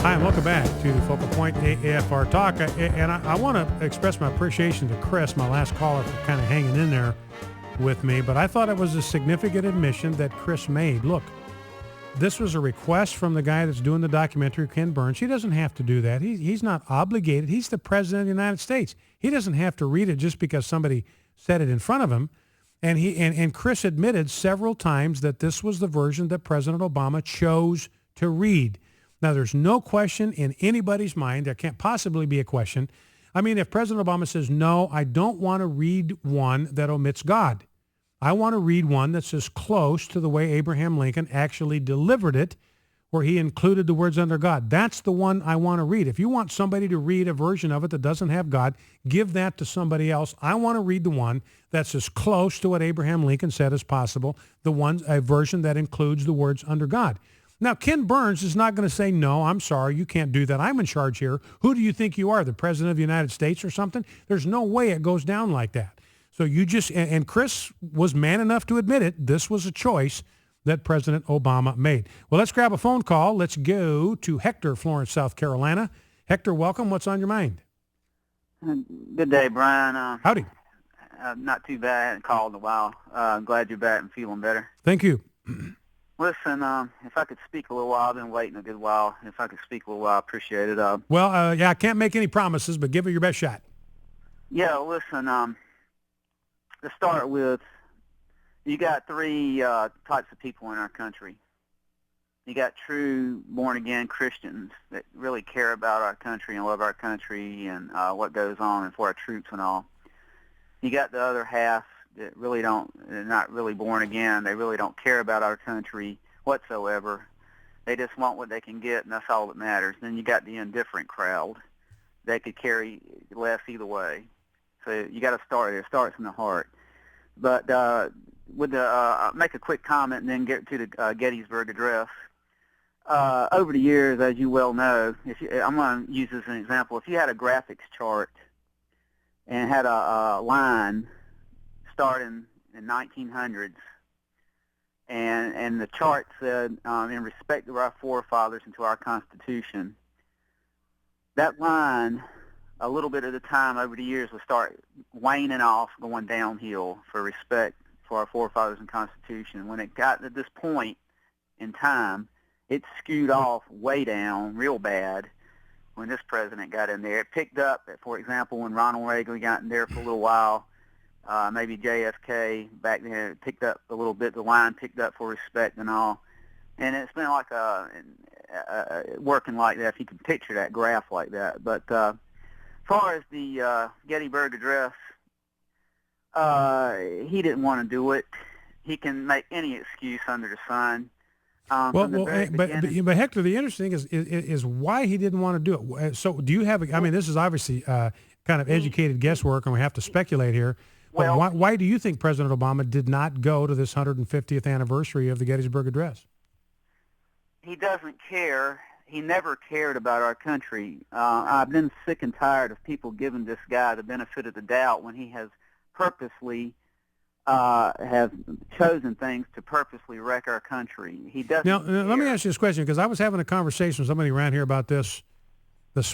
Hi, and welcome back to the Focal Point AFR Talk. And I want to express my appreciation to Chris, my last caller, for kind of hanging in there with me. But I thought it was a significant admission that Chris made. Look, this was a request from the guy that's doing the documentary, Ken Burns. He doesn't have to do that. He's not obligated. He's the president of the United States. He doesn't have to read it just because somebody said it in front of him. And Chris admitted several times that this was the version that President Obama chose to read. Now, there's no question in anybody's mind. There can't possibly be a question. I mean, if President Obama says, no, I don't want to read one that omits God. I want to read one that's as close to the way Abraham Lincoln actually delivered it, where he included the words under God. That's the one I want to read. If you want somebody to read a version of it that doesn't have God, give that to somebody else. I want to read the one that's as close to what Abraham Lincoln said as possible, a version that includes the words under God. Now, Ken Burns is not going to say, no, I'm sorry, you can't do that. I'm in charge here. Who do you think you are, the President of the United States or something? There's no way it goes down like that. So you just, and Chris was man enough to admit it, this was a choice that President Obama made. Well, let's grab a phone call. Let's go to Hector, Florence, South Carolina. Hector, welcome. What's on your mind? Good day, Brian. Howdy. Not too bad. I hadn't called in a while. I'm glad you're back and feeling better. Thank you. Listen, if I could speak a little while, I've been waiting a good while. If I could speak a little while, I appreciate it. I can't make any promises, but give it your best shot. Yeah, listen, to start with, you got three types of people in our country. You got true born-again Christians that really care about our country and love our country and what goes on and for our troops and all. You got the other half that really they're not really born again. They really don't care about our country whatsoever. They just want what they can get, and that's all that matters. Then you got the indifferent crowd that could carry less either way. So you got to start there. It starts in the heart. But make a quick comment and then get to the Gettysburg Address. Over the years, as you well know, I'm going to use this as an example. If you had a graphics chart and had a line starting in 1900s, and the chart said, in respect to our forefathers and to our Constitution, that line, a little bit at a time over the years, will start waning off, going downhill for respect for our forefathers and Constitution. When it got to this point in time, it skewed off way down real bad when this president got in there. It picked up, for example, when Ronald Reagan got in there for a little while, maybe JFK back then, it picked up a little bit. The line picked up for respect and all. And it's been like working like that, if you can picture that graph like that. But as far as the Gettysburg Address, he didn't want to do it. He can make any excuse under the sun. But Hector, the interesting thing is why he didn't want to do it. So do you have, this is obviously kind of educated guesswork, and we have to speculate here. But why do you think President Obama did not go to this 150th anniversary of the Gettysburg Address? He doesn't care. He never cared about our country. I've been sick and tired of people giving this guy the benefit of the doubt when he has purposely have chosen things to purposely wreck our country. He doesn't. Now, let me ask you this question, because I was having a conversation with somebody around here about this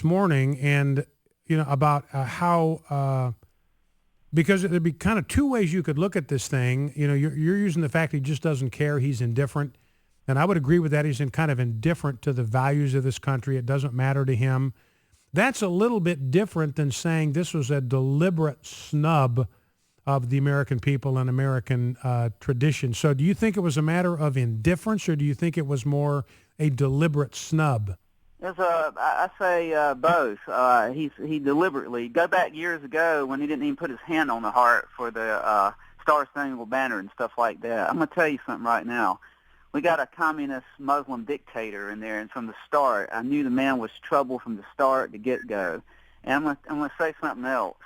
morning, and about how because there'd be kind of two ways you could look at this thing. You're using the fact he just doesn't care, he's indifferent, and I would agree with that. He's kind of indifferent to the values of this country. It doesn't matter to him. That's a little bit different than saying this was a deliberate snub of the American people and American tradition. So do you think it was a matter of indifference, or do you think it was more a deliberate snub? I say both. He deliberately, go back years ago when he didn't even put his hand on the heart for the Star Spangled Banner and stuff like that. I'm going to tell you something right now. We got a communist Muslim dictator in there, and from the start, I knew the man was trouble from the start to get-go. And I'm going to say something else.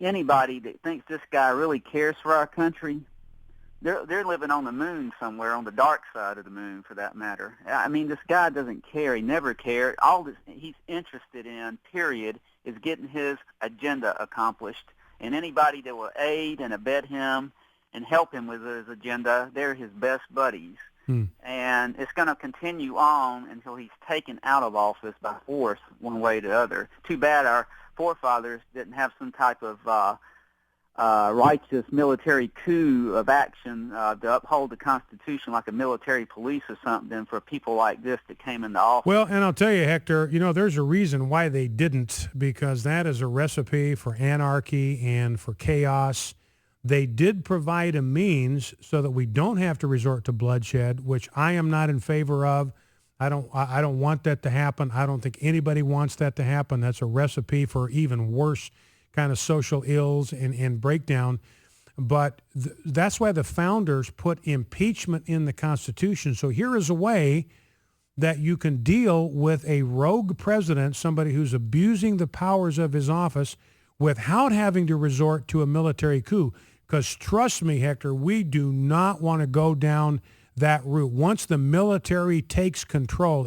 Anybody that thinks this guy really cares for our country, they're living on the moon somewhere, on the dark side of the moon, for that matter. I mean, this guy doesn't care. He never cared. All this he's interested in, period, is getting his agenda accomplished. And anybody that will aid and abet him and help him with his agenda, they're his best buddies. And it's going to continue on until he's taken out of office by force, one way or the other. Too bad our forefathers didn't have some type of righteous military coup of action to uphold the Constitution, like a military police or something, for people like this that came into office. Well, and I'll tell you, Hector, there's a reason why they didn't, because that is a recipe for anarchy and for chaos. They did provide a means so that we don't have to resort to bloodshed, which I am not in favor of. I don't want that to happen. I don't think anybody wants that to happen. That's a recipe for even worse kind of social ills and breakdown. But that's why the founders put impeachment in the Constitution. So here is a way that you can deal with a rogue president, somebody who's abusing the powers of his office, without having to resort to a military coup. Because trust me, Hector, we do not want to go down that route. Once the military takes control,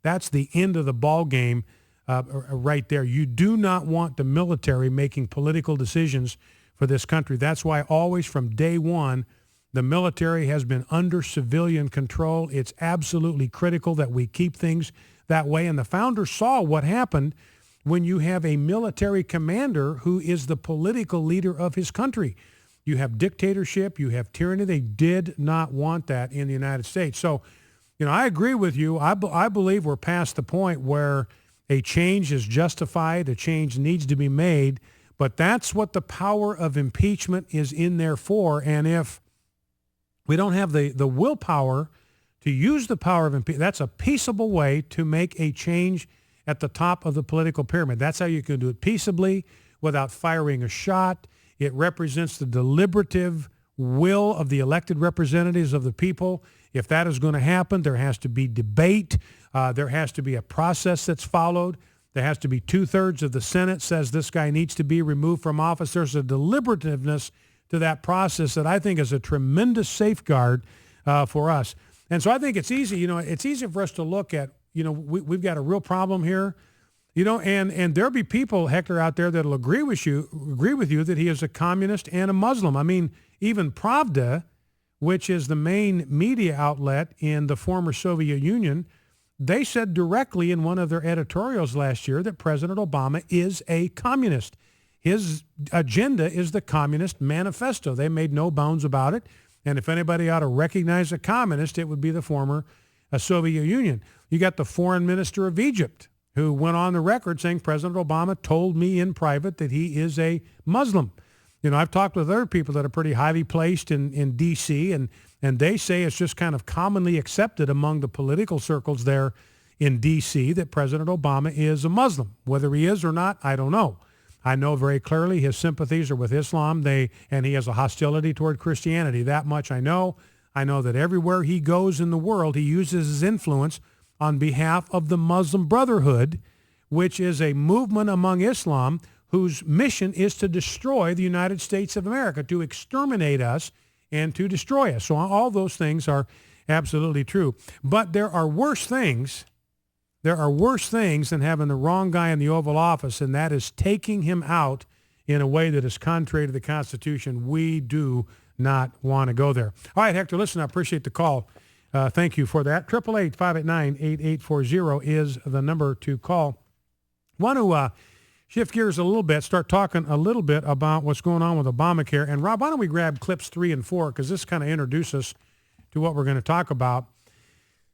that's the end of the ball game right there. You do not want the military making political decisions for this country. That's why always from day one, the military has been under civilian control. It's absolutely critical that we keep things that way. And the founders saw what happened when you have a military commander who is the political leader of his country. You have dictatorship, you have tyranny. They did not want that in the United States. So, I agree with you. I believe we're past the point where a change is justified, a change needs to be made, but that's what the power of impeachment is in there for. And if we don't have the willpower to use the power of impeachment, that's a peaceable way to make a change at the top of the political pyramid. That's how you can do it peaceably without firing a shot. It represents the deliberative will of the elected representatives of the people. If that is going to happen, there has to be debate. There has to be a process that's followed. There has to be 2/3 of the Senate says this guy needs to be removed from office. There's a deliberativeness to that process that I think is a tremendous safeguard for us. And so I think it's easy. It's easy for us to look at, we've got a real problem here, and there'll be people, Hector, out there that'll agree with you that he is a communist and a Muslim. I mean, even Pravda, which is the main media outlet in the former Soviet Union, they said directly in one of their editorials last year that President Obama is a communist. His agenda is the Communist Manifesto. They made no bounds about it. And if anybody ought to recognize a communist, it would be the former Soviet Union. You got the foreign minister of Egypt, who went on the record saying President Obama told me in private that he is a Muslim. I've talked with other people that are pretty highly placed in D.C., and they say it's just kind of commonly accepted among the political circles there in D.C. that President Obama is a Muslim. Whether he is or not, I don't know. I know very clearly his sympathies are with Islam, and he has a hostility toward Christianity. That much I know. I know that everywhere he goes in the world, he uses his influence on behalf of the Muslim Brotherhood, which is a movement among Islam whose mission is to destroy the United States of America, to exterminate us and to destroy us. So all those things are absolutely true. But there are worse things. There are worse things than having the wrong guy in the Oval Office, and that is taking him out in a way that is contrary to the Constitution. We do not want to go there. All right, Hector, listen, I appreciate the call. Thank you for that. 888-589-8840 is the number to call. Want to shift gears a little bit, start talking a little bit about what's going on with Obamacare. And Rob, why don't we grab clips 3 and 4, because this kind of introduces us to what we're going to talk about.